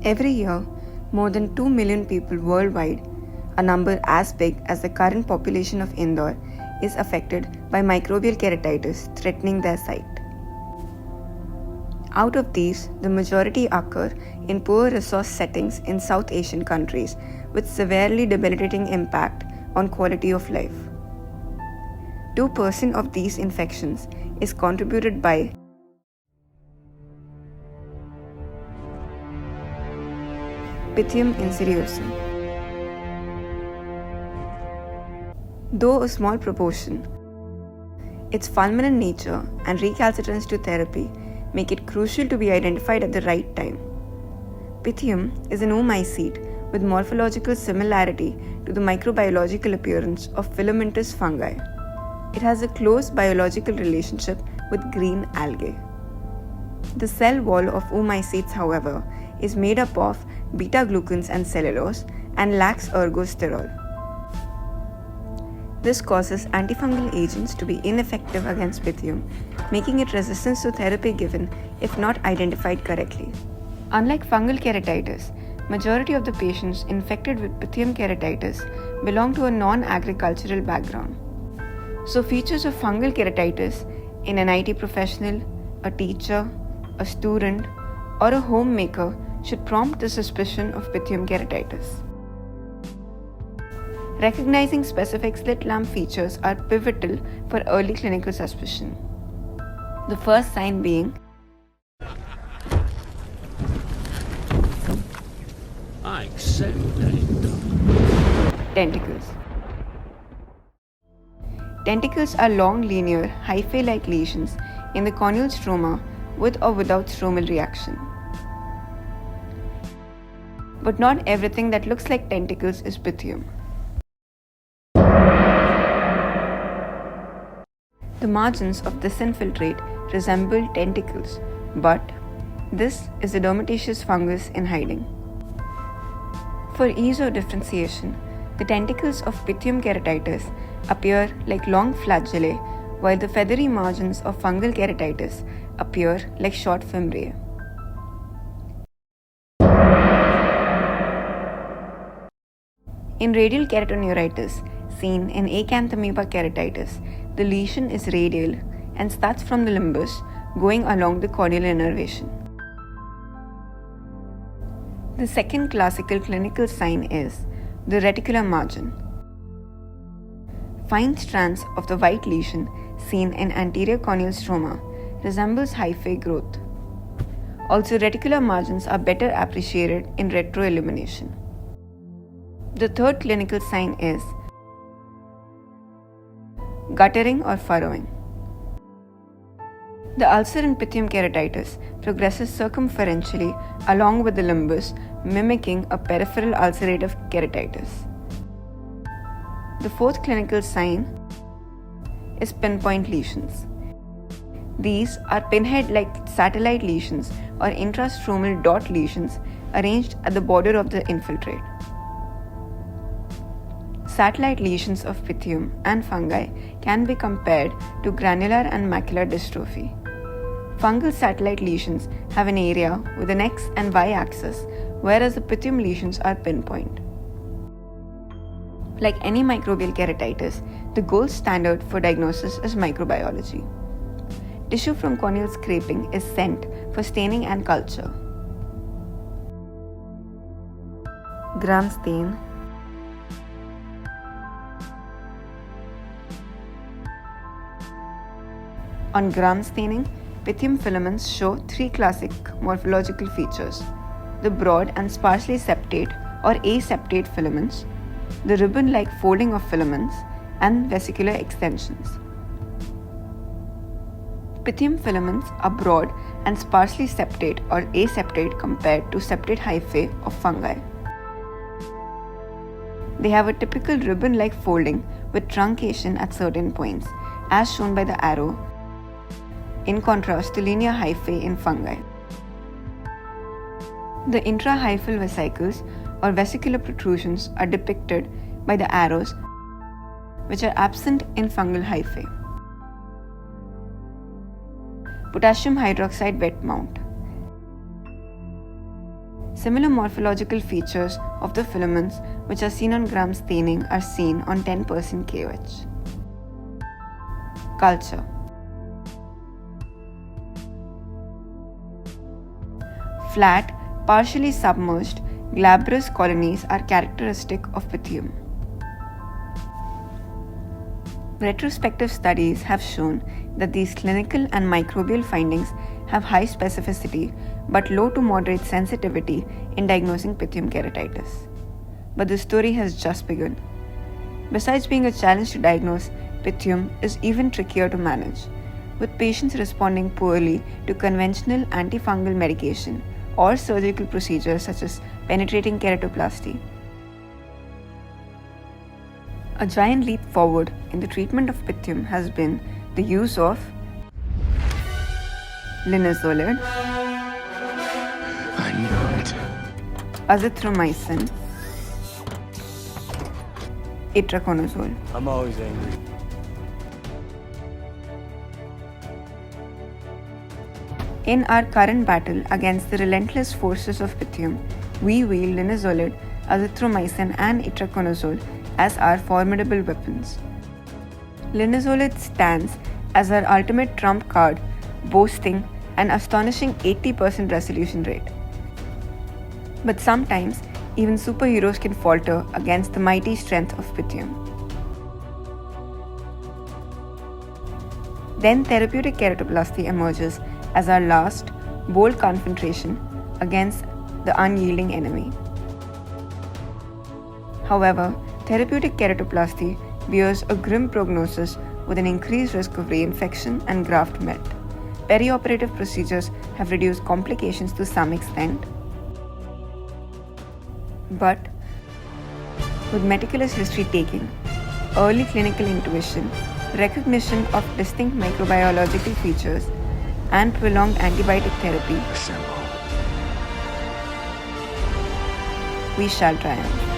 Every year, more than 2 million people worldwide, a number as big as the current population of Indore, is affected by microbial keratitis threatening their sight. Out of these, the majority occur in poor resource settings in South Asian countries with severely debilitating impact on quality of life. 2% of these infections is contributed by Pythium insidiosum. Though a small proportion, its fulminant nature and recalcitrance to therapy make it crucial to be identified at the right time. Pythium is an oomycete with morphological similarity to the microbiological appearance of filamentous fungi. It has a close biological relationship with green algae. The cell wall of oomycetes, however, is made up of beta-glucans and cellulose and lacks ergosterol. This causes antifungal agents to be ineffective against Pythium, making it resistant to therapy given if not identified correctly. Unlike fungal keratitis, majority of the patients infected with Pythium keratitis belong to a non-agricultural background. So features of fungal keratitis in an IT professional, a teacher, a student, or a homemaker should prompt the suspicion of Pythium keratitis. Recognizing specific slit lamp features are pivotal for early clinical suspicion. The first sign being I accept that. tentacles. Tentacles are long linear, hyphae-like lesions in the corneal stroma with or without stromal reaction. But not everything that looks like tentacles is Pythium. The margins of this infiltrate resemble tentacles, but this is a dermatitis fungus in hiding. For ease of differentiation, the tentacles of Pythium keratitis appear like long flagellae, while the feathery margins of fungal keratitis appear like short fimbriae. In radial keratoneuritis, seen in acanthamoeba keratitis, the lesion is radial and starts from the limbus, going along the corneal innervation. The second classical clinical sign is the reticular margin. Fine strands of the white lesion seen in anterior corneal stroma resembles hyphae growth. Also, reticular margins are better appreciated in retroillumination. The third clinical sign is guttering or furrowing. The ulcer in Pythium keratitis progresses circumferentially along with the limbus, mimicking a peripheral ulcerative keratitis. The fourth clinical sign is pinpoint lesions. These are pinhead-like satellite lesions or intrastromal dot lesions arranged at the border of the infiltrate. Satellite lesions of Pythium and fungi can be compared to granular and macular dystrophy. Fungal satellite lesions have an area with an X and Y axis, whereas the Pythium lesions are pinpoint. Like any microbial keratitis, the gold standard for diagnosis is microbiology. Tissue from corneal scraping is sent for staining and culture. Gram stain. On gram staining, Pythium filaments show three classic morphological features: the broad and sparsely septate or aseptate filaments, the ribbon-like folding of filaments, and vesicular extensions. Pythium filaments are broad and sparsely septate or aseptate compared to septate hyphae of fungi. They have a typical ribbon-like folding with truncation at certain points, as shown by the arrow, in contrast to linear hyphae in fungi. The intrahyphal vesicles or vesicular protrusions are depicted by the arrows, which are absent in fungal hyphae. Potassium hydroxide wet mount. Similar morphological features of the filaments which are seen on gram staining are seen on 10% KOH. Culture. Flat, partially submerged, glabrous colonies are characteristic of Pythium. Retrospective studies have shown that these clinical and microbial findings have high specificity but low to moderate sensitivity in diagnosing Pythium keratitis. But the story has just begun. Besides being a challenge to diagnose, Pythium is even trickier to manage, with patients responding poorly to conventional antifungal medication or surgical procedures such as penetrating keratoplasty. A giant leap forward in the treatment of Pythium has been the use of linezolid, I knew it. azithromycin, itraconazole. I'm always angry. In our current battle against the relentless forces of Pythium, we wield linezolid, azithromycin and itraconazole as our formidable weapons. Linezolid stands as our ultimate trump card, boasting an astonishing 80% resolution rate. But sometimes, even superheroes can falter against the mighty strength of Pythium. Then therapeutic keratoplasty emerges as our last, bold confrontation against the unyielding enemy. However, therapeutic keratoplasty bears a grim prognosis with an increased risk of reinfection and graft melt. Perioperative procedures have reduced complications to some extent, but with meticulous history taking, early clinical intuition, recognition of distinct microbiological features, and prolonged antibiotic therapy, Assemble. we shall triumph.